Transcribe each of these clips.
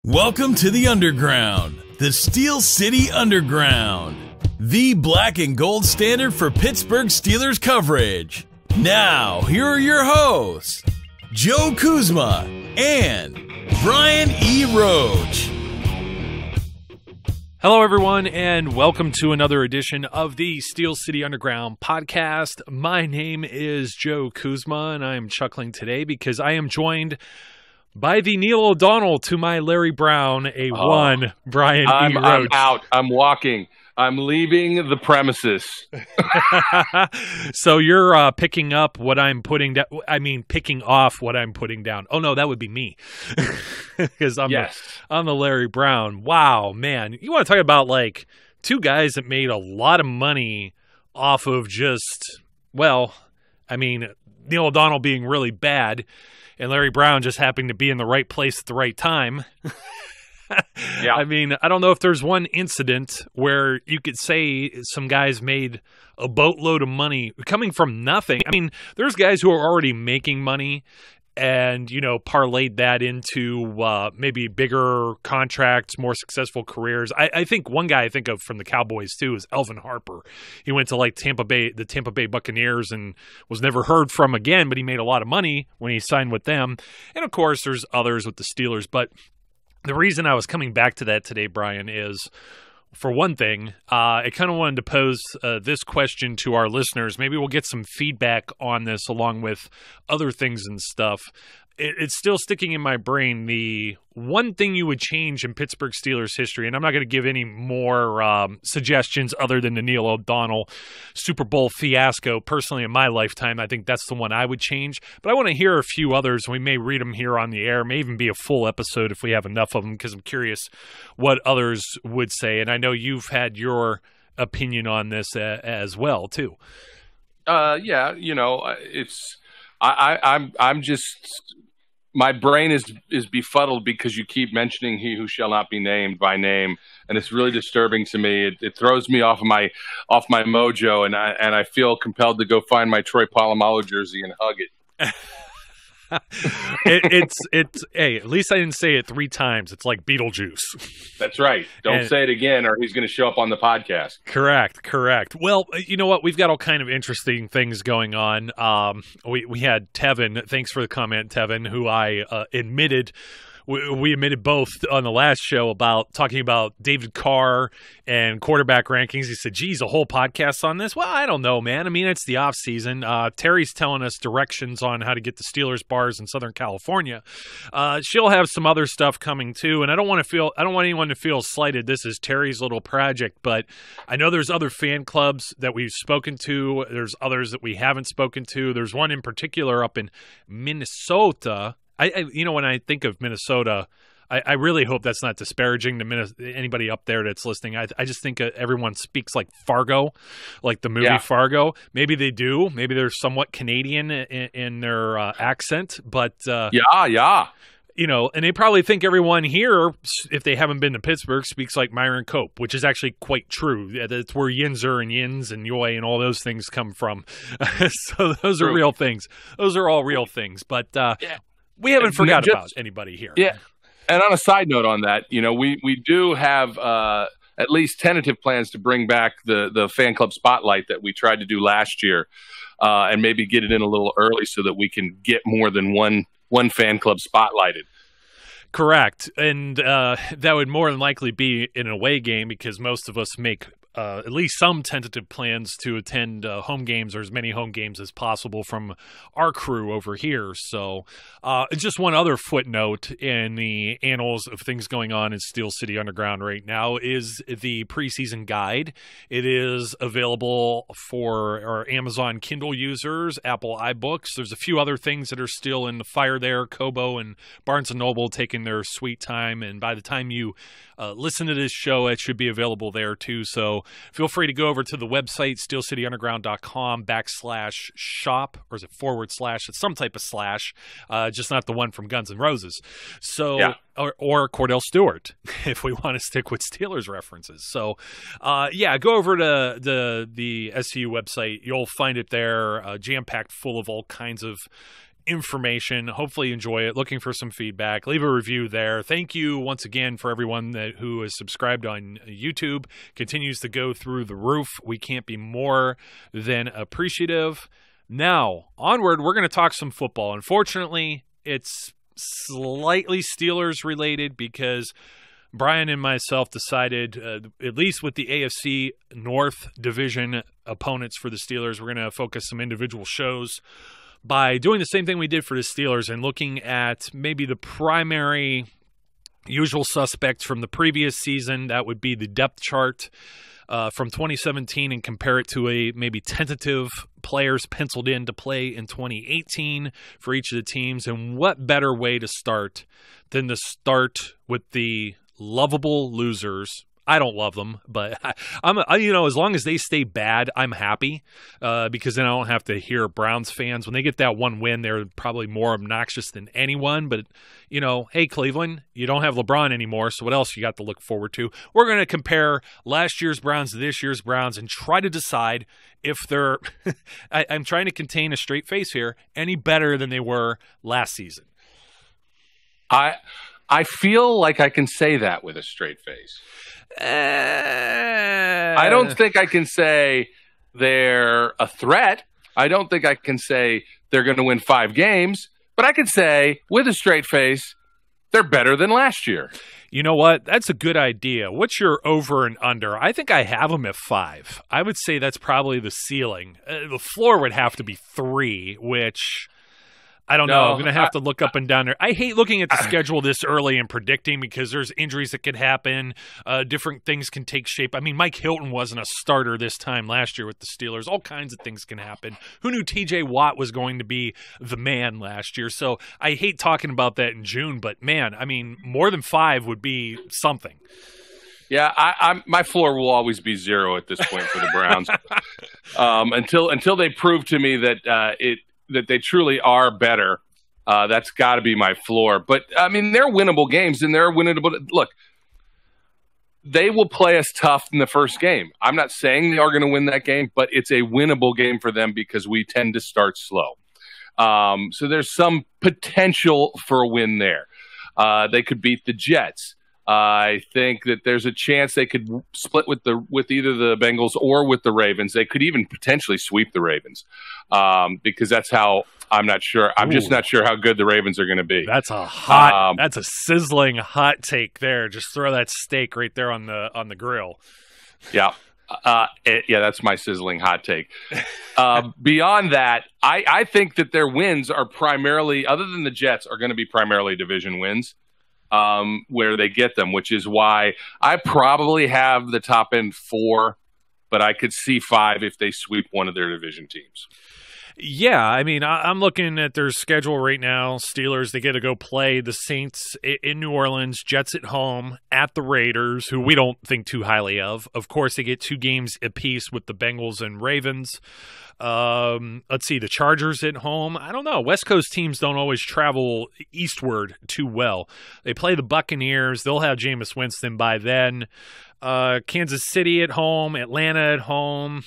Welcome to the Underground, the Steel City Underground, the black and gold standard for Pittsburgh Steelers coverage. Now, here are your hosts, Joe Kuzma and Brian E. Roach. Hello, everyone, and welcome to another edition of the Steel City Underground podcast. My name is Joe Kuzma, and I am chuckling today because I am joined by the Neil O'Donnell to my Larry Brown, Brian E. Roach. I'm out. I'm walking. I'm leaving the premises. So you're picking up what I'm putting down. I mean, picking off what I'm putting down. Oh, no, that would be me. Because I'm the Larry Brown. Wow, man. You want to talk about, like, two guys that made a lot of money off of just, well, I mean, Neil O'Donnell being really bad and Larry Brown just happening to be in the right place at the right time. Yeah. I mean, I don't know if there's one incident where you could say some guys made a boatload of money coming from nothing. I mean, there's guys who are already making money and, you know, parlayed that into maybe bigger contracts, more successful careers. I think one guy I think of from the Cowboys, too, is Elvin Harper. He went to, like, the Tampa Bay Buccaneers and was never heard from again, but he made a lot of money when he signed with them. And, of course, there's others with the Steelers. But the reason I was coming back to that today, Brian, is, for one thing, I kind of wanted to pose this question to our listeners. Maybe we'll get some feedback on this along with other things and stuff. It's still sticking in my brain, the one thing you would change in Pittsburgh Steelers history, and I'm not going to give any more suggestions other than the Neil O'Donnell Super Bowl fiasco. Personally, in my lifetime, I think that's the one I would change. But I want to hear a few others, and we may read them here on the air. May even be a full episode if we have enough of them, because I'm curious what others would say. And I know you've had your opinion on this as well, too. Yeah, you know, I'm just. My brain is befuddled because you keep mentioning he who shall not be named by name, and it's really disturbing to me. It throws me off my mojo, and I feel compelled to go find my Troy Polamalu jersey and hug it. Hey, at least I didn't say it 3 times. It's like Beetlejuice. That's right. Don't say it again, or he's going to show up on the podcast. Correct. Well, you know what? We've got all kind of interesting things going on. We had Tevin. Thanks for the comment, Tevin, who I admitted. We admitted both on the last show about talking about David Carr and quarterback rankings. He said, geez, a whole podcast on this? Well, I don't know, man. I mean, it's the off season. Terry's telling us directions on how to get the Steelers bars in Southern California. She'll have some other stuff coming too. And I don't want anyone to feel slighted. This is Terry's little project, but I know there's other fan clubs that we've spoken to. There's others that we haven't spoken to. There's one in particular up in Minnesota. You know, when I think of Minnesota, I really hope that's not disparaging to anybody up there that's listening. I just think everyone speaks like Fargo, like the movie Fargo. Maybe they do. Maybe they're somewhat Canadian in their accent. But yeah. You know, and they probably think everyone here, if they haven't been to Pittsburgh, speaks like Myron Cope, which is actually quite true. That's where Yinzer and Yins and Yoy and all those things come from. So those are real things. Those are all real things. But we haven't forgot about anybody here. Yeah. And on a side note on that, you know, we do have at least tentative plans to bring back the fan club spotlight that we tried to do last year, and maybe get it in a little early so that we can get more than one fan club spotlighted. Correct. And that would more than likely be an away game because most of us make at least some tentative plans to attend home games or as many home games as possible from our crew over here. So just one other footnote in the annals of things going on in Steel City Underground right now is the preseason guide. It is available for our Amazon Kindle users, Apple iBooks. There's a few other things that are still in the fire there. Kobo and Barnes & Noble taking their sweet time. And by the time you listen to this show, it should be available there too. So feel free to go over to the website, steelcityunderground.com/shop, or is it /? It's some type of slash, just not the one from Guns N' Roses. So, or Cordell Stewart, if we want to stick with Steelers references. So, go over to the SCU website. You'll find it there, jam-packed full of all kinds of information. Hopefully you enjoy it. Looking for some feedback. Leave a review there. Thank you once again for everyone who is subscribed on YouTube. Continues to go through the roof. We can't be more than appreciative. Now, onward, we're going to talk some football. Unfortunately, it's slightly Steelers related because Brian and myself decided, at least with the AFC North division opponents for the Steelers, we're going to focus some individual shows by doing the same thing we did for the Steelers and looking at maybe the primary usual suspects from the previous season. That would be the depth chart from 2017 and compare it to a maybe tentative players penciled in to play in 2018 for each of the teams. And what better way to start than to start with the lovable losers. I don't love them, but I'm as long as they stay bad, I'm happy because then I don't have to hear Browns fans. When they get that one win, they're probably more obnoxious than anyone. But, hey, Cleveland, you don't have LeBron anymore, so what else you got to look forward to? We're going to compare last year's Browns to this year's Browns and try to decide if they're – I'm trying to contain a straight face here – any better than they were last season. I feel like I can say that with a straight face. I don't think I can say they're a threat. I don't think I can say they're going to win 5 games. But I can say, with a straight face, they're better than last year. You know what? That's a good idea. What's your over and under? I think I have them at 5. I would say that's probably the ceiling. The floor would have to be 3, which... I don't know. I'm going to have to look up and down there. I hate looking at the schedule this early and predicting because there's injuries that could happen. Different things can take shape. I mean, Mike Hilton wasn't a starter this time last year with the Steelers. All kinds of things can happen. Who knew TJ Watt was going to be the man last year? So I hate talking about that in June, but man, I mean, more than 5 would be something. Yeah, my floor will always be 0 at this point for the Browns until they prove to me that they truly are better. That's got to be my floor. But, I mean, they're winnable games, and they're winnable. Look, they will play us tough in the first game. I'm not saying they are going to win that game, but it's a winnable game for them because we tend to start slow. So there's some potential for a win there. They could beat the Jets. I think that there's a chance they could split with either the Bengals or with the Ravens. They could even potentially sweep the Ravens because that's how I'm not sure. I'm just not sure how good the Ravens are going to be. That's a that's a sizzling hot take there. Just throw that steak right there on the grill. Yeah. That's my sizzling hot take. Beyond that, I think that their wins are primarily, other than the Jets, are going to be primarily division wins. Where they get them, which is why I probably have the top end 4, but I could see 5 if they sweep one of their division teams. Yeah, I mean, I'm looking at their schedule right now. Steelers, they get to go play the Saints in New Orleans, Jets at home, at the Raiders, who we don't think too highly of. Of course, they get 2 games apiece with the Bengals and Ravens. Let's see, the Chargers at home. I don't know. West Coast teams don't always travel eastward too well. They play the Buccaneers. They'll have Jameis Winston by then. Kansas City at home, Atlanta at home.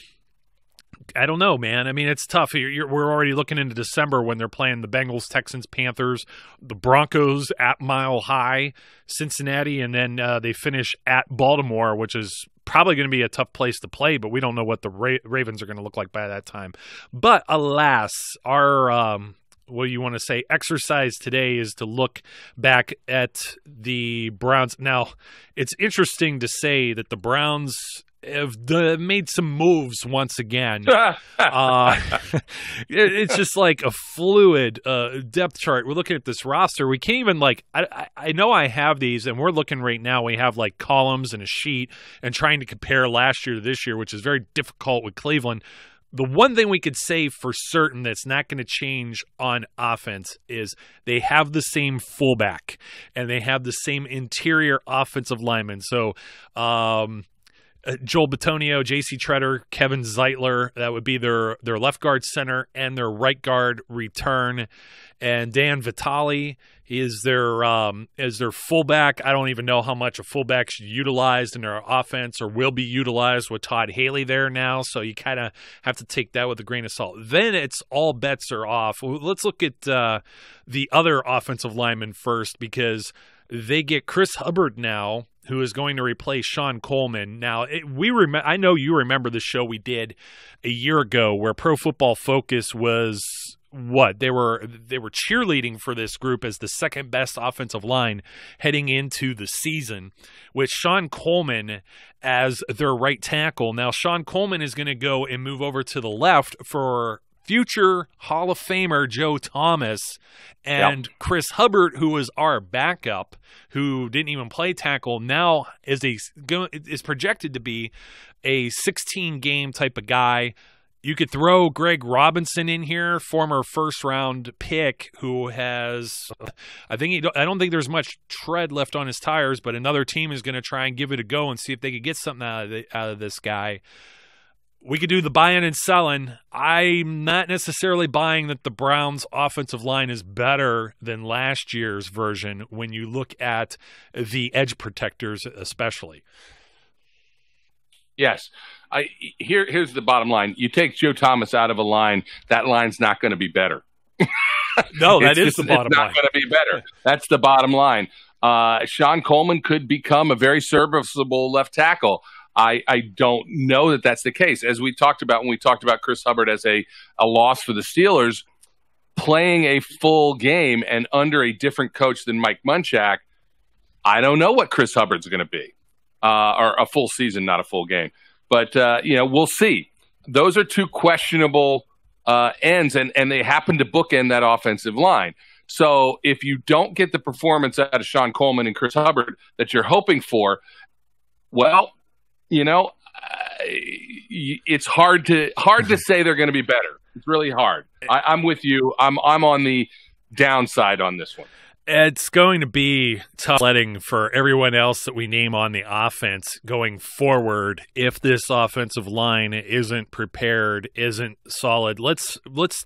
I don't know, man. I mean, it's tough. We're already looking into December when they're playing the Bengals, Texans, Panthers, the Broncos at Mile High, Cincinnati, and then they finish at Baltimore, which is probably going to be a tough place to play, but we don't know what the Ravens are going to look like by that time. But alas, our what you want to say exercise today is to look back at the Browns. Now, it's interesting to say that the Browns have made some moves once again. It's just like a fluid depth chart. We're looking at this roster. We can't even I know I have these, and we're looking right now. We have like columns and a sheet and trying to compare last year to this year, which is very difficult with Cleveland. The one thing we could say for certain that's not going to change on offense is they have the same fullback and they have the same interior offensive lineman. So, Joel Bitonio, J.C. Treader, Kevin Zeitler, that would be their left guard center and their right guard return. And Dan Vitale, Is their fullback. I don't even know how much a fullback's utilized in their offense or will be utilized with Todd Haley there now. So you kind of have to take that with a grain of salt. Then it's all bets are off. Let's look at the other offensive lineman first, because they get Chris Hubbard now, who is going to replace Sean Coleman. Now, I know you remember the show we did a year ago where Pro Football Focus was they were cheerleading for this group as the second best offensive line heading into the season, with Sean Coleman as their right tackle. Now, Sean Coleman is going to go and move over to the left for future Hall of Famer Joe Thomas, and Chris Hubbard, who was our backup, who didn't even play tackle, now is projected to be a 16-game type of guy. You could throw Greg Robinson in here, former first-round pick, who has, I don't think there's much tread left on his tires, but another team is going to try and give it a go and see if they could get something out of this guy. We could do the buying and selling. I'm not necessarily buying that the Browns' offensive line is better than last year's version when you look at the edge protectors especially. Yes. Here's the bottom line. You take Joe Thomas out of a line, that line's not going to be better. No, that is the bottom line. It's not going to be better. That's the bottom line. Sean Coleman could become a very serviceable left tackle. I don't know that that's the case. As we talked about when we talked about Chris Hubbard as a loss for the Steelers, playing a full game and under a different coach than Mike Munchak, I don't know what Chris Hubbard's going to be. Or a full season, not a full game. But, we'll see. Those are two questionable ends, and they happen to bookend that offensive line. So if you don't get the performance out of Sean Coleman and Chris Hubbard that you're hoping for, well, it's hard to say they're going to be better. It's really hard. I'm with you. I'm on the downside on this one. It's going to be tough sledding for everyone else that we name on the offense going forward if this offensive line isn't prepared, isn't solid. Let's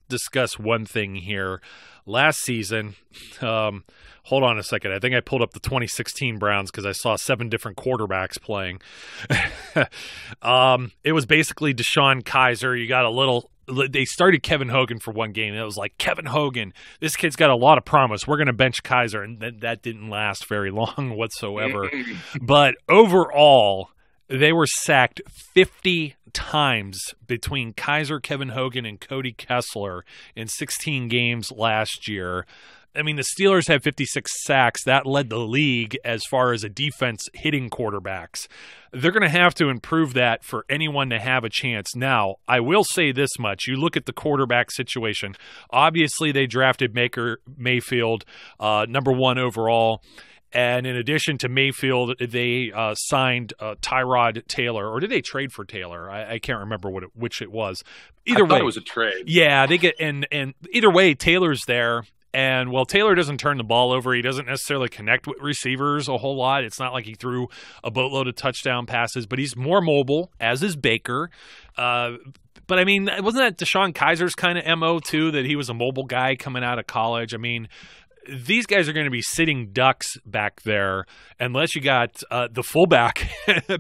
discuss one thing here. Last season, hold on a second. I think I pulled up the 2016 Browns because I saw 7 different quarterbacks playing. It was basically Deshaun Kaiser. You got they started Kevin Hogan for one game. It was like, Kevin Hogan, this kid's got a lot of promise. We're going to bench Kaiser. And that didn't last very long whatsoever. But overall, they were sacked 50 times between Kaiser, Kevin Hogan, and Cody Kessler in 16 games last year. I mean, the Steelers had 56 sacks. That led the league as far as a defense hitting quarterbacks. They're going to have to improve that for anyone to have a chance. Now, I will say this much. You look at the quarterback situation. Obviously, they drafted Mayfield, number 1 overall. And in addition to Mayfield, they signed Tyrod Taylor. Or did they trade for Taylor? I can't remember which it was. Either way, it was a trade. Yeah, they get and either way, Taylor's there. And while Taylor doesn't turn the ball over, he doesn't necessarily connect with receivers a whole lot. It's not like he threw a boatload of touchdown passes, but he's more mobile, as is Baker. But, I mean, wasn't that Deshaun Kaiser's kind of MO, too, that he was a mobile guy coming out of college? I mean, these guys are going to be sitting ducks back there unless you got the fullback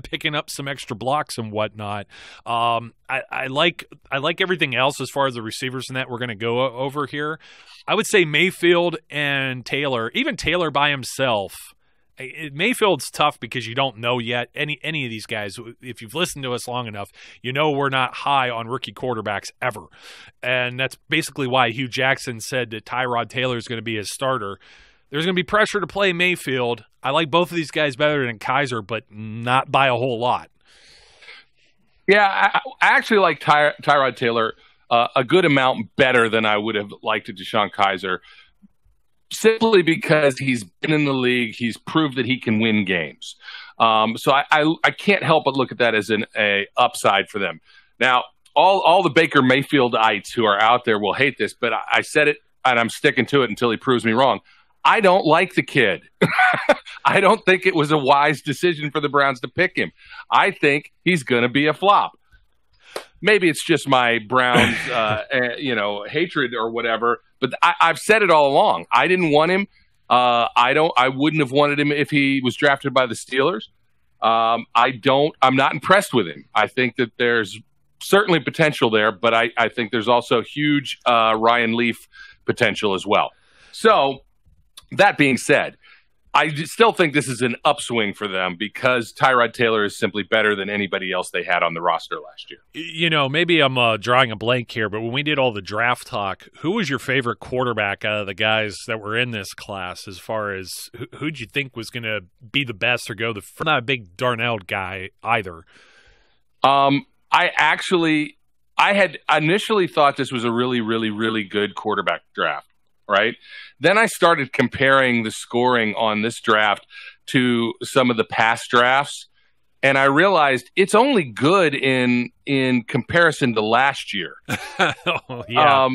picking up some extra blocks and whatnot. I like everything else as far as the receivers and that we're going to go over here. I would say Mayfield and Taylor, even Taylor by himself. Mayfield's tough because you don't know yet any of these guys. If you've listened to us long enough, you know we're not high on rookie quarterbacks ever. And that's basically why Hugh Jackson said that Tyrod Taylor is going to be his starter. There's going to be pressure to play Mayfield. I like both of these guys better than Kaiser, but not by a whole lot. Yeah, I actually like Tyrod Taylor a good amount better than I would have liked it to Deshaun Kaiser. Simply because he's been in the league, he's proved that he can win games. So I can't help but look at that as a upside for them. Now, all the Baker Mayfieldites who are out there will hate this, but I said it and I'm sticking to it until he proves me wrong. I don't like the kid. I don't think it was a wise decision for the Browns to pick him. I think he's going to be a flop. Maybe it's just my Browns, hatred or whatever. But I've said it all along. I didn't want him. I wouldn't have wanted him if he was drafted by the Steelers. I'm not impressed with him. I think that there's certainly potential there, but I think there's also huge Ryan Leaf potential as well. So that being said, I still think this is an upswing for them because Tyrod Taylor is simply better than anybody else they had on the roster last year. You know, maybe I'm drawing a blank here, but when we did all the draft talk, who was your favorite quarterback out of the guys that were in this class as far as who'd you think was going to be the best or go the first? I'm not a big Darnell guy either. I had initially thought this was a really, really, really good quarterback draft. Right. Then I started comparing the scoring on this draft to some of the past drafts, and I realized it's only good in comparison to last year. Oh, yeah.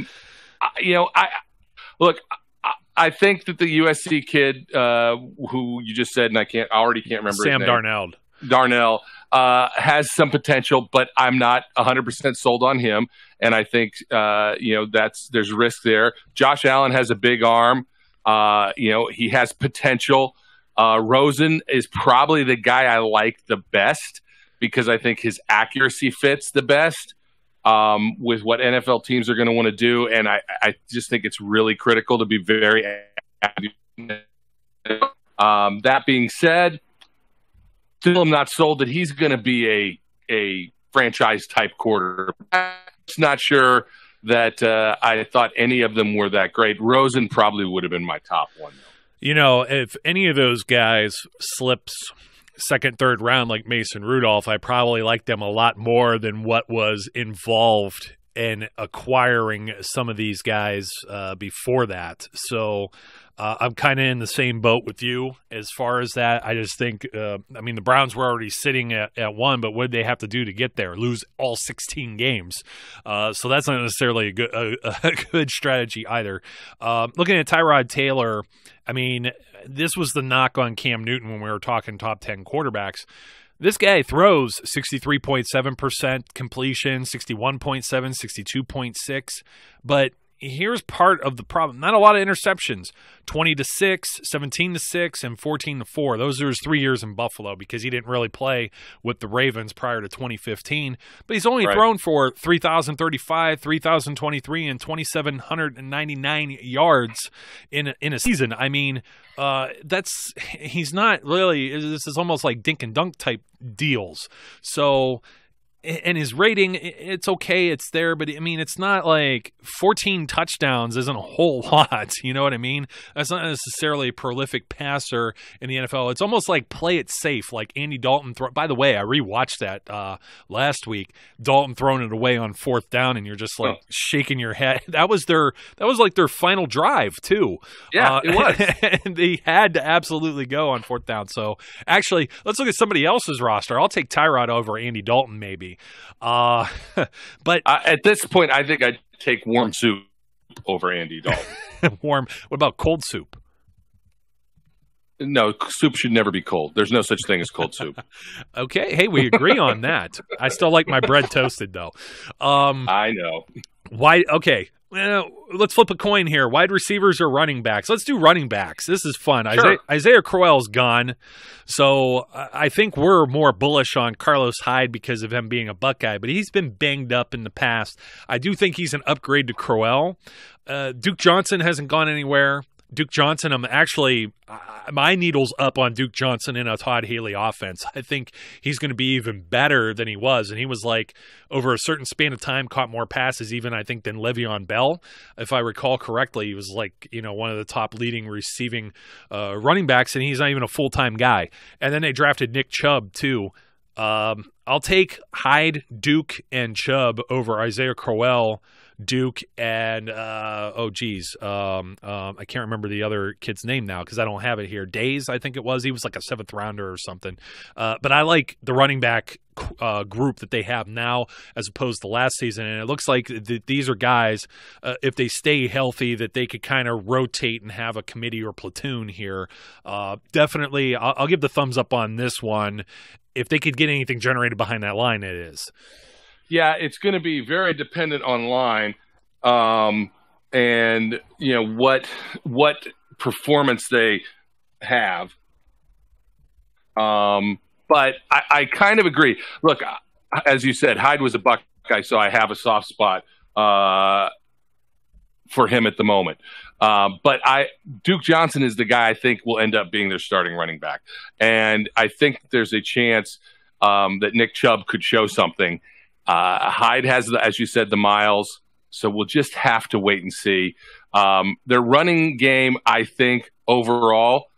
I think that the USC kid who you just said, and I already can't remember Sam his name. Darnell has some potential, but I'm not 100% sold on him. And I think, there's risk there. Josh Allen has a big arm. He has potential. Rosen is probably the guy I like the best because I think his accuracy fits the best with what NFL teams are going to want to do. And I just think it's really critical to be very active. That being said, still I'm not sold that he's going to be a franchise-type quarterback. Not sure that I thought any of them were that great. Rosen probably would have been my top one, though. You know, if any of those guys slips second, third round like Mason Rudolph, I probably like them a lot more than what was involved in acquiring some of these guys before that. So I'm kind of in the same boat with you as far as that. I just think, the Browns were already sitting at one, but what did they have to do to get there? Lose all 16 games. So that's not necessarily a good strategy either. Looking at Tyrod Taylor, this was the knock on Cam Newton when we were talking top 10 quarterbacks. This guy throws 63.7% completion, 61.7, 62.6, but here's part of the problem. Not a lot of interceptions. 20-6, 17-6, and 14-4. Those are his 3 years in Buffalo because he didn't really play with the Ravens prior to 2015. But he's only thrown for 3,035, 3,023, and 2,799 yards in a season. He's not really. This is almost like dink and dunk type deals. So. And his rating, it's okay, it's there, but it's not like 14 touchdowns isn't a whole lot. You know what I mean? That's not necessarily a prolific passer in the NFL. It's almost like play it safe, like Andy Dalton. By the way, I rewatched that last week. Dalton throwing it away on fourth down, and you're just like shaking your head. That was like their final drive too. Yeah, it was. And they had to absolutely go on fourth down. So actually, let's look at somebody else's roster. I'll take Tyrod over Andy Dalton maybe. But at this point, I think I'd take warm soup over Andy Dalton. Warm. What about cold soup? No, soup should never be cold. There's no such thing as cold soup. Okay. Hey, we agree on that. I still like my bread toasted, though. I know. Why? Okay. Let's flip a coin here. Wide receivers or running backs? Let's do running backs. This is fun. Sure. Isaiah Crowell's gone, so I think we're more bullish on Carlos Hyde because of him being a Buckeye, but he's been banged up in the past. I do think he's an upgrade to Crowell. Duke Johnson hasn't gone anywhere. Duke Johnson, my needle's up on Duke Johnson in a Todd Haley offense. I think he's going to be even better than he was. And he was like, over a certain span of time, caught more passes even, I think, than Le'Veon Bell. If I recall correctly, he was like, one of the top leading receiving running backs, and he's not even a full-time guy. And then they drafted Nick Chubb, too. I'll take Hyde, Duke, and Chubb over Isaiah Crowell, Duke, and I can't remember the other kid's name now because I don't have it here. Days, I think it was. He was like a 7th rounder or something. But I like the running back group that they have now as opposed to last season. And it looks like these are guys, if they stay healthy, that they could kind of rotate and have a committee or platoon here. Definitely, I'll give the thumbs up on this one. If they could get anything generated behind that line, it is. Yeah, it's going to be very dependent on line, and what performance they have. But I kind of agree. Look, as you said, Hyde was a Buckeye, so I have a soft spot for him at the moment. But Duke Johnson is the guy I think will end up being their starting running back. And I think there's a chance that Nick Chubb could show something. Hyde has, as you said, the miles, so we'll just have to wait and see. Their running game, I think, overall,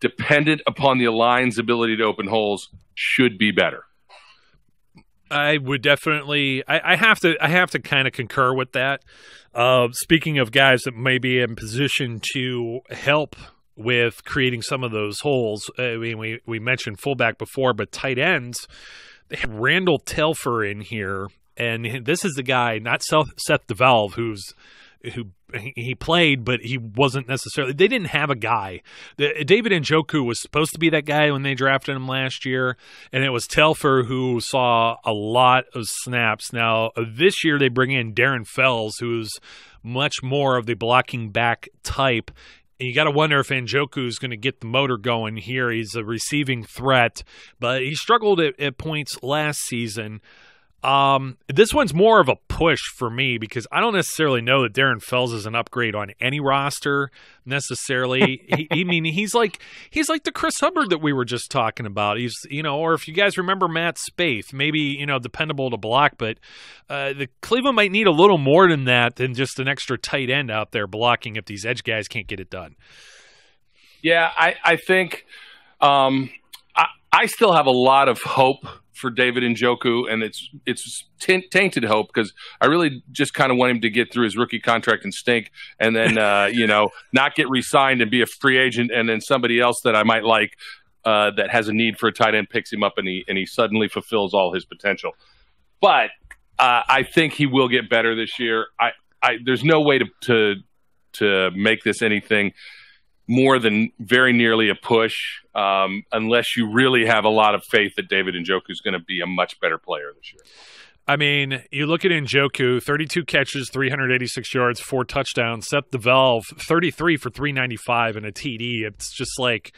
dependent upon the line's ability to open holes, should be better. I would definitely. I have to kind of concur with that. Speaking of guys that may be in position to help with creating some of those holes, I mean, we mentioned fullback before, but tight ends, they have Randall Telfer in here, and this is the guy, not Seth DeValve, who he played, but he wasn't necessarily. They didn't have a guy. David Njoku was supposed to be that guy when they drafted him last year, and it was Telfer who saw a lot of snaps. Now, this year they bring in Darren Fells, who's much more of the blocking back type. And you got to wonder if Njoku is going to get the motor going here. He's a receiving threat, but he struggled at points last season. This one's more of a push for me because I don't necessarily know that Darren Fells is an upgrade on any roster necessarily. He's like the Chris Hubbard that we were just talking about. He's, or if you guys remember Matt Spaeth, maybe, dependable to block, but the Cleveland might need a little more than that, than just an extra tight end out there blocking if these edge guys can't get it done. Yeah, I think I still have a lot of hope for David Njoku, and it's tainted hope because I really just kind of want him to get through his rookie contract and stink, and then not get re-signed and be a free agent, and then somebody else that I might like that has a need for a tight end picks him up, and he suddenly fulfills all his potential. But I think he will get better this year. There's no way to make this anything more than very nearly a push, unless you really have a lot of faith that David Njoku is going to be a much better player this year. I mean, you look at Njoku, 32 catches, 386 yards, 4 touchdowns. Seth DeValve, 33 for 395 and a TD. It's just like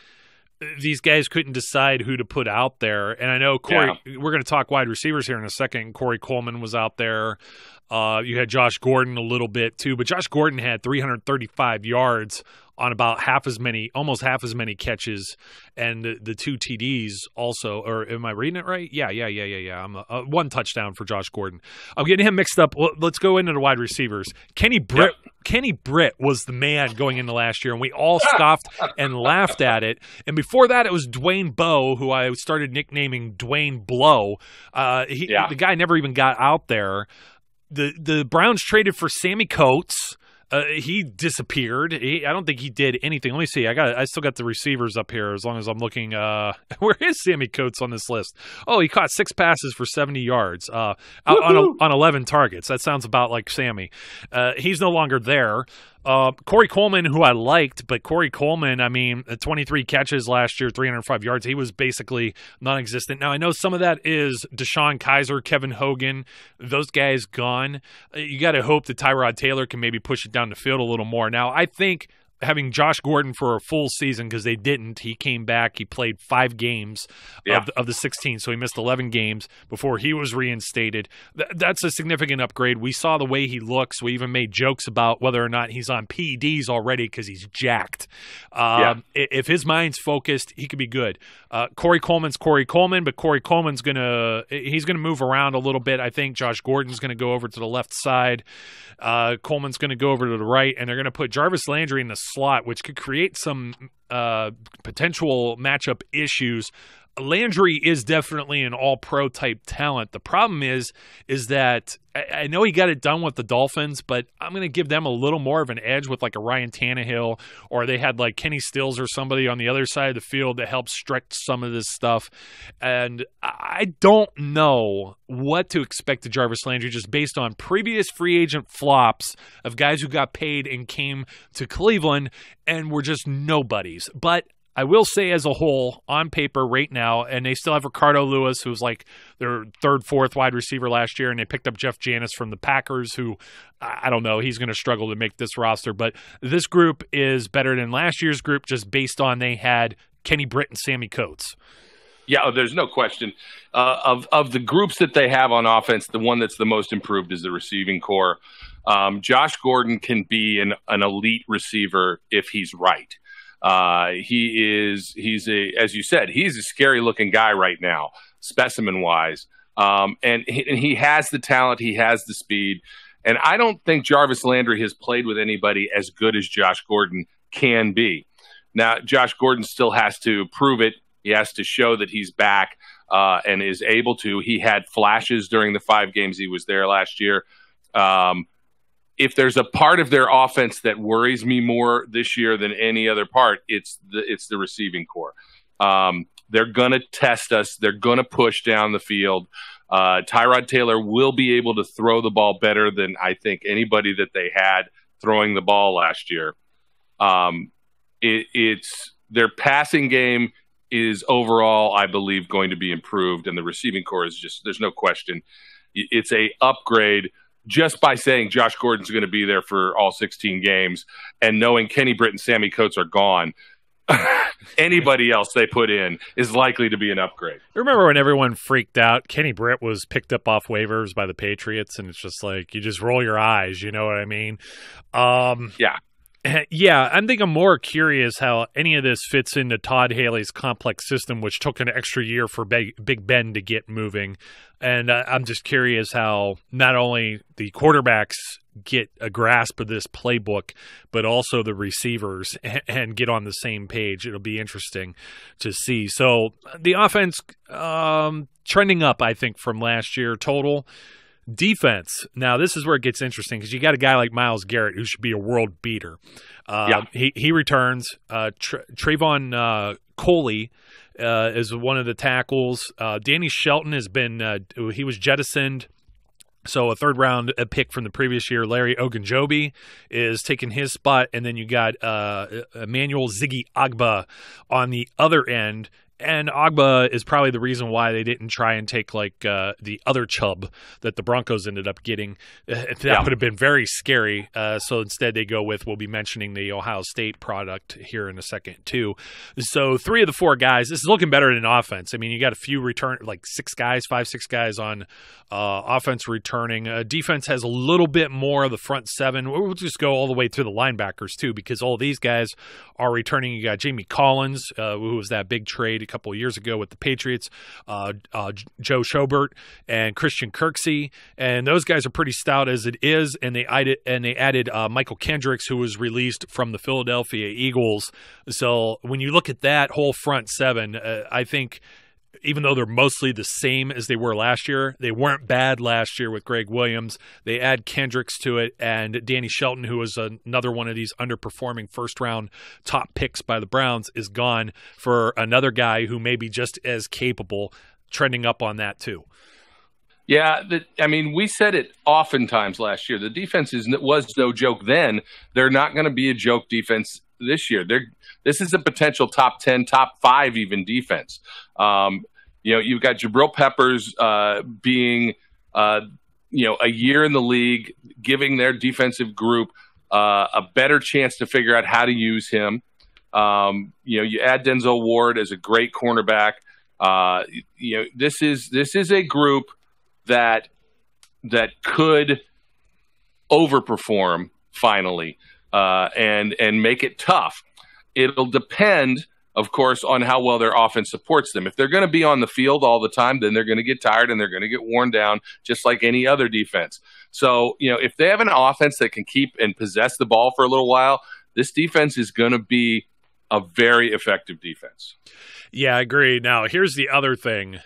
these guys couldn't decide who to put out there. And I know Corey, we're going to talk wide receivers here in a second. Corey Coleman was out there. You had Josh Gordon a little bit too, but Josh Gordon had 335 yards on about almost half as many catches, and the 2 TDs also. Or am I reading it right? Yeah. I'm 1 touchdown for Josh Gordon. I'm getting him mixed up. Well, let's go into the wide receivers. Kenny Britt. Yep. Kenny Britt was the man going into last year, and we all scoffed and laughed at it. And before that, it was Dwayne Bowe, who I started nicknaming Dwayne Blow. The guy never even got out there. The Browns traded for Sammy Coates. He disappeared. I don't think he did anything. Let me see. I still got the receivers up here as long as I'm looking. Where is Sammy Coates on this list? Oh, he caught 6 passes for 70 yards on 11 targets. That sounds about like Sammy. He's no longer there. Corey Coleman, who I liked, but Corey Coleman, 23 catches last year, 305 yards. He was basically non-existent. Now, I know some of that is Deshaun Kaiser, Kevin Hogan, those guys gone. You got to hope that Tyrod Taylor can maybe push it down the field a little more. Now, I think having Josh Gordon for a full season, because they didn't. He came back. He played 5 games of the 16, so he missed 11 games before he was reinstated. That's a significant upgrade. We saw the way he looks. We even made jokes about whether or not he's on PEDs already because he's jacked. If his mind's focused, he could be good. Corey Coleman's Corey Coleman, but Corey Coleman's he's gonna move around a little bit. I think Josh Gordon's gonna go over to the left side. Coleman's gonna go over to the right, and they're gonna put Jarvis Landry in the slot, which could create some potential matchup issues. Landry is definitely an all-pro type talent. The problem is that I know he got it done with the Dolphins, but I'm going to give them a little more of an edge with like a Ryan Tannehill, or they had like Kenny Stills or somebody on the other side of the field that helps stretch some of this stuff. And I don't know what to expect to Jarvis Landry just based on previous free agent flops of guys who got paid and came to Cleveland and were just nobodies. But I will say as a whole, on paper right now, and they still have Ricardo Lewis, who was like their third, fourth wide receiver last year, and they picked up Jeff Janis from the Packers, who, I don't know, he's going to struggle to make this roster. But this group is better than last year's group just based on they had Kenny Britt and Sammy Coates. Yeah, there's no question. Of the groups that they have on offense, the one that's the most improved is the receiving core. Josh Gordon can be an elite receiver if he's right. He's as you said, he's a scary looking guy right now, specimen wise. And he has the talent, he has the speed. And I don't think Jarvis Landry has played with anybody as good as Josh Gordon can be. Now, Josh Gordon still has to prove it. He has to show that he's back and is able to. He had flashes during the 5 games he was there last year. If there's a part of their offense that worries me more this year than any other part, it's the receiving core. They're going to test us. They're going to push down the field. Tyrod Taylor will be able to throw the ball better than I think anybody that they had throwing the ball last year. It's their passing game is overall, I believe, going to be improved, and the receiving core is just, there's no question. It's a upgrade just by saying Josh Gordon's going to be there for all 16 games and knowing Kenny Britt and Sammy Coates are gone. Anybody else they put in is likely to be an upgrade. Remember when everyone freaked out? Kenny Britt was picked up off waivers by the Patriots, and it's just like, you just roll your eyes, you know what I mean? Yeah. Yeah, I think I'm more curious how any of this fits into Todd Haley's complex system, which took an extra year for Big Ben to get moving. And I'm just curious how not only the quarterbacks get a grasp of this playbook, but also the receivers and get on the same page. It'll be interesting to see. So the offense trending up, I think, from last year total. Defense. Now, this is where it gets interesting because you got a guy like Myles Garrett who should be a world beater. He returns. Trayvon Coley is one of the tackles. Danny Shelton has been he was jettisoned. So a third-round pick from the previous year, Larry Ogunjobi, is taking his spot. And then you got Emmanuel Ziggy Agba on the other end. And Agba is probably the reason why they didn't try and take like the other Chubb that the Broncos ended up getting. That would have been very scary. So instead they go with, we'll be mentioning the Ohio State product here in a second too. So 3 of the 4 guys, this is looking better than offense. I mean, you got a few return, like 6 guys on offense returning. Defense has a little bit more of the front 7. We'll just go all the way through the linebackers too, because all these guys are returning. You got Jamie Collins, who was that big trade a couple of years ago with the Patriots, Joe Schobert and Christian Kirksey, and those guys are pretty stout as it is. And they added Michael Kendricks, who was released from the Philadelphia Eagles. So when you look at that whole front 7, I think even though they're mostly the same as they were last year, they weren't bad last year with Greg Williams. They add Kendricks to it, and Danny Shelton, who was another one of these underperforming first-round top picks by the Browns, is gone for another guy who may be just as capable, trending up on that too. Yeah, I mean, we said it oftentimes last year. The defense was no joke then. They're not going to be a joke defense this year. This is a potential top 10, top 5 even defense. You've got Jabril Peppers being, a year in the league, giving their defensive group a better chance to figure out how to use him. You add Denzel Ward as a great cornerback. This is a group that could overperform finally and make it tough. It'll depend, of course, on how well their offense supports them. If they're going to be on the field all the time, then they're going to get tired and they're going to get worn down, just like any other defense. So, if they have an offense that can keep and possess the ball for a little while, this defense is going to be a very effective defense. Yeah, I agree. Now, here's the other thing.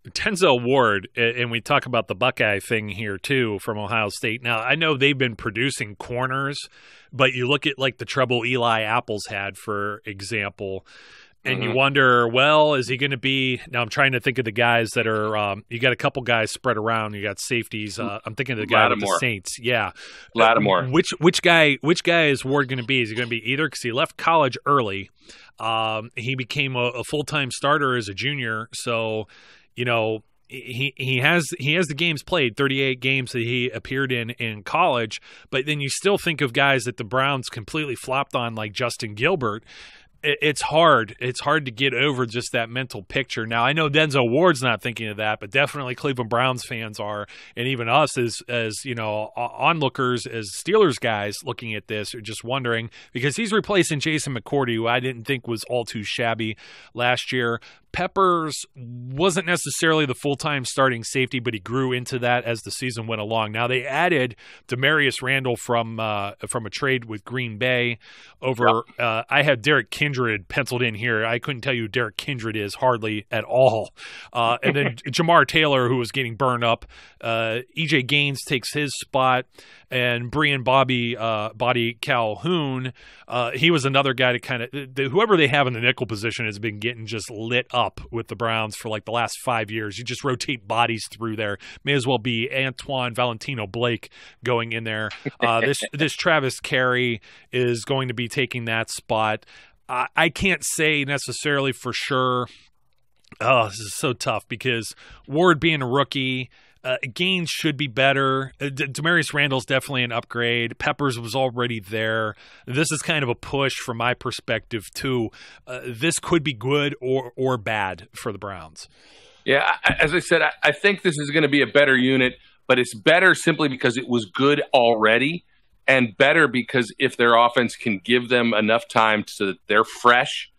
Denzel Ward, and we talk about the Buckeye thing here too from Ohio State. Now, I know they've been producing corners, but you look at like the trouble Eli Apples had, for example, and you wonder, well, is he going to be – now I'm trying to think of the guys that are you got a couple guys spread around. You got safeties. I'm thinking of the guy with the Saints. Yeah. Lattimore. Which guy is Ward going to be? Is he going to be either – because he left college early. He became a full-time starter as a junior, so he has the games played, 38 games that he appeared in college, but then you still think of guys that the Browns completely flopped on, like Justin Gilbert. It's hard to get over just that mental picture. Now, I know Denzel Ward's not thinking of that, but definitely Cleveland Browns fans are, and even us as onlookers, as Steelers guys looking at this, are just wondering, because he's replacing Jason McCourty, who I didn't think was all too shabby last year. Peppers wasn't necessarily the full-time starting safety, but he grew into that as the season went along. Now, they added Demarius Randall from a trade with Green Bay over. Yep. I had Derek Kindred penciled in here. I couldn't tell you who Derek Kindred is hardly at all. And then Jamar Taylor, who was getting burned up. E.J. Gaines takes his spot. And Brian Body Calhoun, he was another guy to kind of whoever they have in the nickel position has been getting just lit up with the Browns for like the last 5 years. You just rotate bodies through there. May as well be Antoine Valentino Blake going in there. This Travis Carey is going to be taking that spot. I can't say necessarily for sure. Oh, this is so tough because Ward being a rookie. Gaines should be better. Demarius Randall's definitely an upgrade. Peppers was already there. This is kind of a push from my perspective, too. This could be good or bad for the Browns. Yeah, as I said, I think this is going to be a better unit, but it's better simply because it was good already, and better because if their offense can give them enough time so that they're fresh,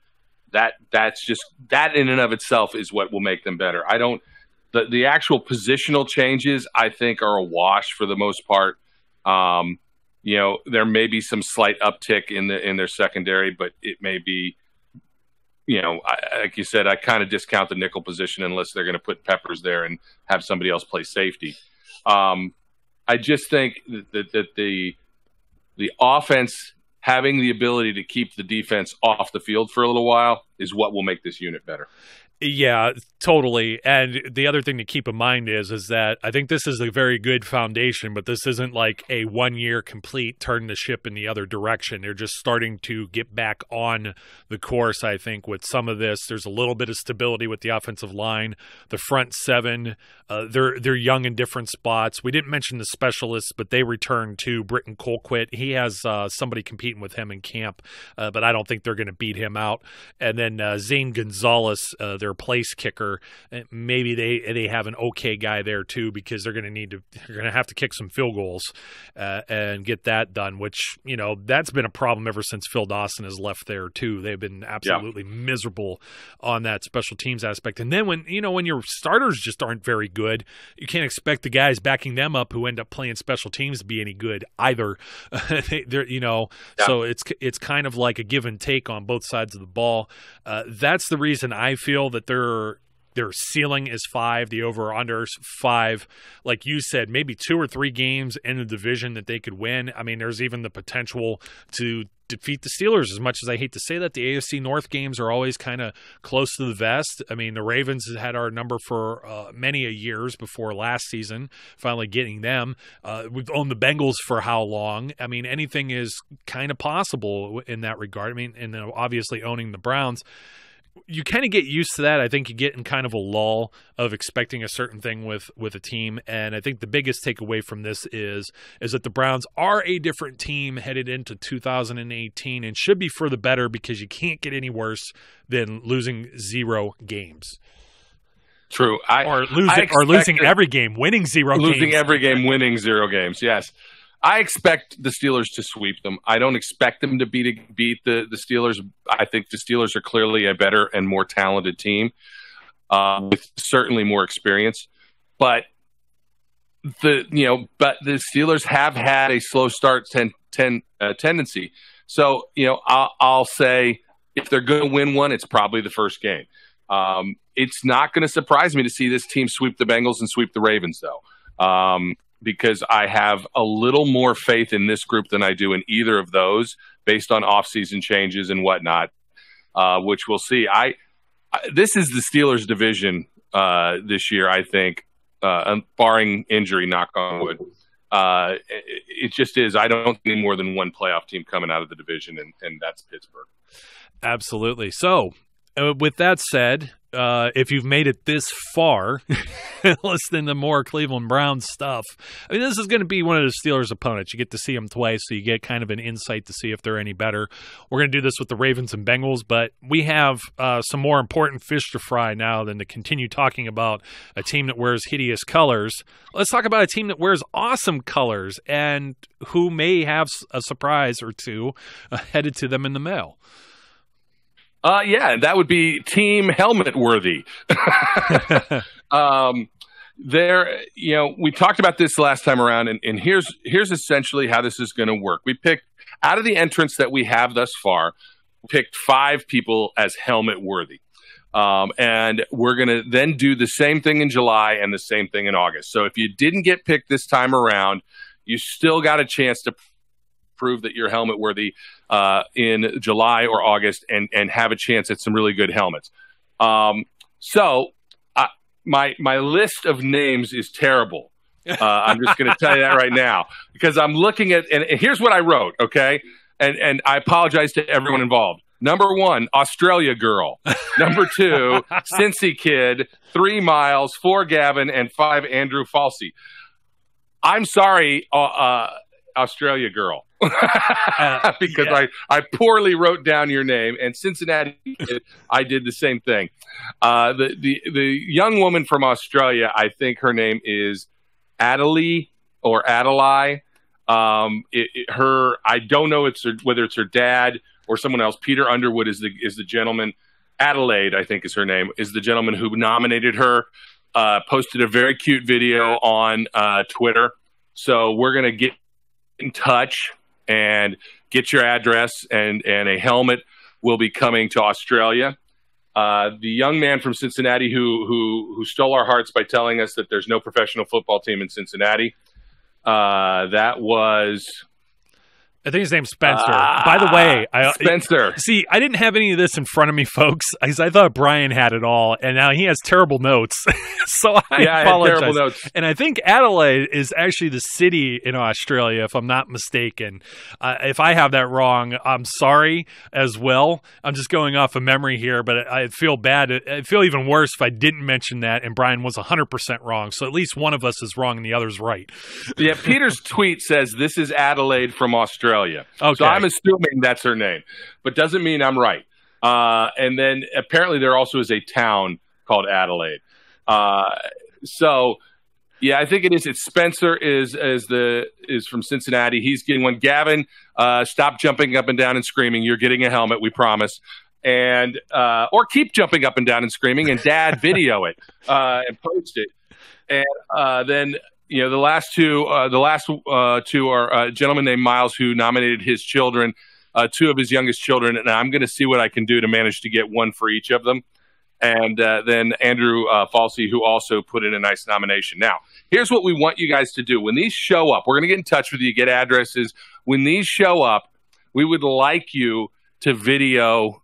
that's just that in and of itself is what will make them better. The actual positional changes, I think, are a wash for the most part. There may be some slight uptick in their secondary, but it may be, like you said, I kind of discount the nickel position unless they're going to put Peppers there and have somebody else play safety. I just think that the offense having the ability to keep the defense off the field for a little while is what will make this unit better. Yeah, totally. And the other thing to keep in mind is that I think this is a very good foundation, but this isn't like a 1 year complete turn the ship in the other direction. They're just starting to get back on the course, I think, with some of this. There's a little bit of stability with the offensive line. The front seven, they're young in different spots. We didn't mention the specialists, but they returned too. Britton Colquitt, he has somebody competing with him in camp, but I don't think they're going to beat him out. And then Zane Gonzalez, their place kicker, maybe they have an okay guy there too, because they're going to have to kick some field goals and get that done, which that's been a problem ever since Phil Dawson has left there too. They've been absolutely miserable on that special teams aspect. And then when your starters just aren't very good, you can't expect the guys backing them up who end up playing special teams to be any good either. So it's kind of like a give and take on both sides of the ball. That's the reason I feel that their ceiling is 5, the over-under's 5. Like you said, maybe 2 or 3 games in the division that they could win. I mean, there's even the potential to defeat the Steelers. As much as I hate to say that, the AFC North games are always kind of close to the vest. I mean, the Ravens had our number for many a years before last season, finally getting them. We've owned the Bengals for how long? I mean, anything is kind of possible in that regard. I mean, and then obviously owning the Browns. You kind of get used to that. I think you get in kind of a lull of expecting a certain thing with a team. And I think the biggest takeaway from this is that the Browns are a different team headed into 2018 and should be for the better, because you can't get any worse than losing 0 games. True. Losing every game, winning 0 games. Losing every game, winning 0 games. Yes. I expect the Steelers to sweep them. I don't expect them to beat the Steelers. I think the Steelers are clearly a better and more talented team with certainly more experience. But the Steelers have had a slow start tendency. So I'll say if they're going to win one, it's probably the first game. It's not going to surprise me to see this team sweep the Bengals and sweep the Ravens, though. Because I have a little more faith in this group than I do in either of those, based on off-season changes and whatnot, which we'll see. This is the Steelers' division this year, I think, barring injury, knock on wood. It just is. I don't see more than one playoff team coming out of the division, and that's Pittsburgh. Absolutely. So, with that said, if you've made it this far, listening to more Cleveland Browns stuff, I mean, this is going to be one of the Steelers' opponents. You get to see them twice, so you get kind of an insight to see if they're any better. We're going to do this with the Ravens and Bengals, but we have some more important fish to fry now than to continue talking about a team that wears hideous colors. Let's talk about a team that wears awesome colors and who may have a surprise or two headed to them in the mail. Yeah, that would be Team Helmet Worthy. We talked about this last time around, and here's essentially how this is going to work. We picked out of the entrants that we have thus far, picked 5 people as helmet worthy. And we're going to then do the same thing in July and the same thing in August. So if you didn't get picked this time around, you still got a chance to prove that you're helmet worthy in July or August and have a chance at some really good helmets. So my list of names is terrible. I'm just going to tell you that right now because I'm looking at, and here's what I wrote. Okay. And I apologize to everyone involved. Number 1, Australia girl. Number 2, Cincy kid. 3 Miles, 4 Gavin, and 5 Andrew Falsey. I'm sorry, Australia girl. Because yeah. I poorly wrote down your name, and Cincinnati, I did the same thing. The young woman from Australia, I think her name is Adelaide or Adelaide. I don't know whether it's her dad or someone else. Peter Underwood is the gentleman. Adelaide, I think is her name, is the gentleman who nominated her. Posted a very cute video on Twitter. So we're gonna get in touch and get your address, and a helmet will be coming to Australia. The young man from Cincinnati who stole our hearts by telling us that there's no professional football team in Cincinnati. That was, I think his name's Spencer. By the way, Spencer. I didn't have any of this in front of me, folks, because I thought Brian had it all, and now he has terrible notes. So I apologize. I had terrible notes. And I think Adelaide is actually the city in Australia, if I'm not mistaken. If I have that wrong, I'm sorry as well. I'm just going off of memory here, but I feel bad. I feel even worse if I didn't mention that, and Brian was 100% wrong. So at least one of us is wrong and the other's right. Yeah, Peter's tweet says this is Adelaide from Australia. Okay. So I'm assuming that's her name, but doesn't mean I'm right. And then apparently there also is a town called Adelaide. So yeah, I think it is. It's Spencer is from Cincinnati. He's getting one. Gavin, stop jumping up and down and screaming. You're getting a helmet, we promise. And or keep jumping up and down and screaming, and Dad video it and post it. And then the last two are a gentleman named Miles who nominated his children, 2 of his youngest children, and I'm going to see what I can do to manage to get one for each of them. And then Andrew Falsey, who also put in a nice nomination. Now, here's what we want you guys to do. When these show up, we're going to get in touch with you, get addresses. When these show up, we would like you to video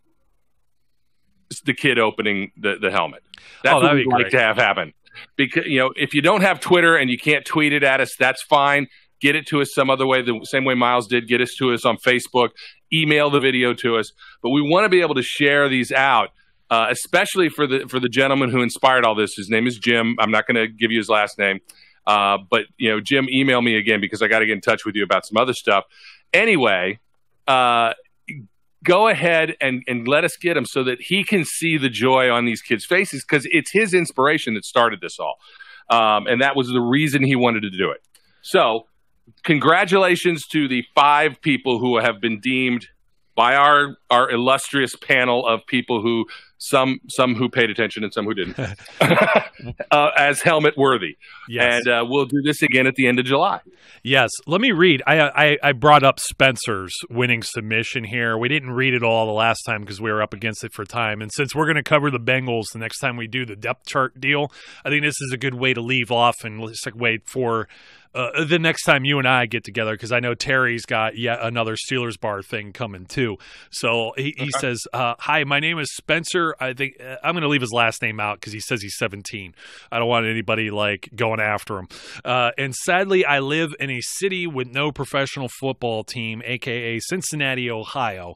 the kid opening the helmet. That's what we'd like to have happen. Because if you don't have Twitter and you can't tweet it at us, that's fine. Get it to us some other way, the same way Miles did. Get us to us on Facebook. Email the video to us. But we want to be able to share these out. Especially for the gentleman who inspired all this. His name is Jim. I'm not going to give you his last name. But, Jim, email me again because I got to get in touch with you about some other stuff. Anyway, go ahead and let us get him so that he can see the joy on these kids' faces because it's his inspiration that started this all. And that was the reason he wanted to do it. So congratulations to the 5 people who have been deemed by our illustrious panel of people who some who paid attention and some who didn't as helmet worthy. Yes. And we'll do this again at the end of July. Yes. Let me read. I brought up Spencer's winning submission here. We didn't read it all the last time because we were up against it for time. And since we're going to cover the Bengals the next time we do the depth chart deal, I think this is a good way to leave off and let's wait for the next time you and I get together, because I know Terry's got yet another Steelers bar thing coming too. So he says, hi, my name is Spencer. I think I'm going to leave his last name out because he says he's 17. I don't want anybody going after him. And sadly, I live in a city with no professional football team, a.k.a. Cincinnati, Ohio.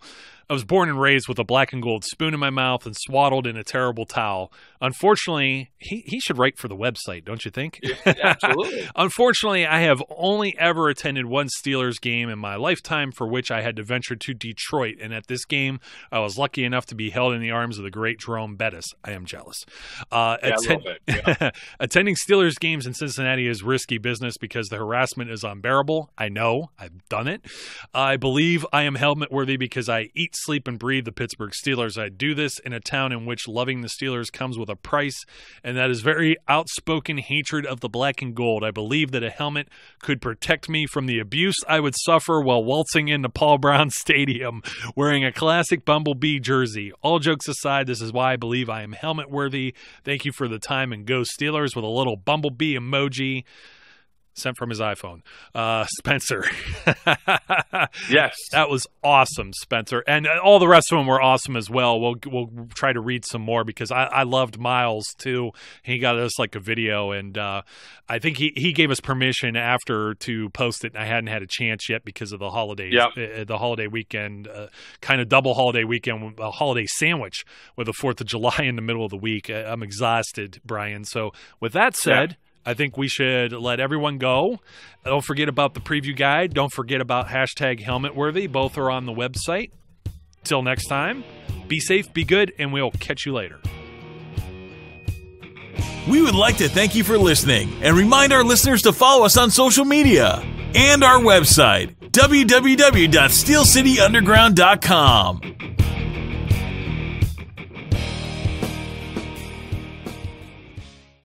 I was born and raised with a black and gold spoon in my mouth and swaddled in a terrible towel. Unfortunately, he should write for the website, don't you think? Absolutely. Unfortunately, I have only ever attended one Steelers game in my lifetime, for which I had to venture to Detroit. And at this game, I was lucky enough to be held in the arms of the great Jerome Bettis. I am jealous. A little bit. Yeah. Attending Steelers games in Cincinnati is risky business because the harassment is unbearable. I know. I've done it. I believe I am helmet worthy because I eat, sleep, and breathe the Pittsburgh Steelers. I do this in a town in which loving the Steelers comes with a price, and that is very outspoken hatred of the black and gold. I believe that a helmet could protect me from the abuse I would suffer while waltzing into Paul Brown Stadium wearing a classic Bumblebee jersey. All jokes aside, this is why I believe I am helmet worthy. Thank you for the time, and go Steelers, with a little Bumblebee emoji sent from his iPhone. Spencer. Yes. That was awesome, Spencer. And all the rest of them were awesome as well. We'll try to read some more because I loved Miles too. He got us like a video, and I think he gave us permission after to post it. I hadn't had a chance yet because of the holidays. Yep. The holiday weekend, kind of double holiday weekend, a holiday sandwich with the 4th of July in the middle of the week. I'm exhausted, Brian. So with that said, yeah. I think we should let everyone go. Don't forget about the preview guide. Don't forget about #HelmetWorthy. Both are on the website. Till next time, be safe, be good, and we'll catch you later. We would like to thank you for listening and remind our listeners to follow us on social media and our website, www.steelcityunderground.com.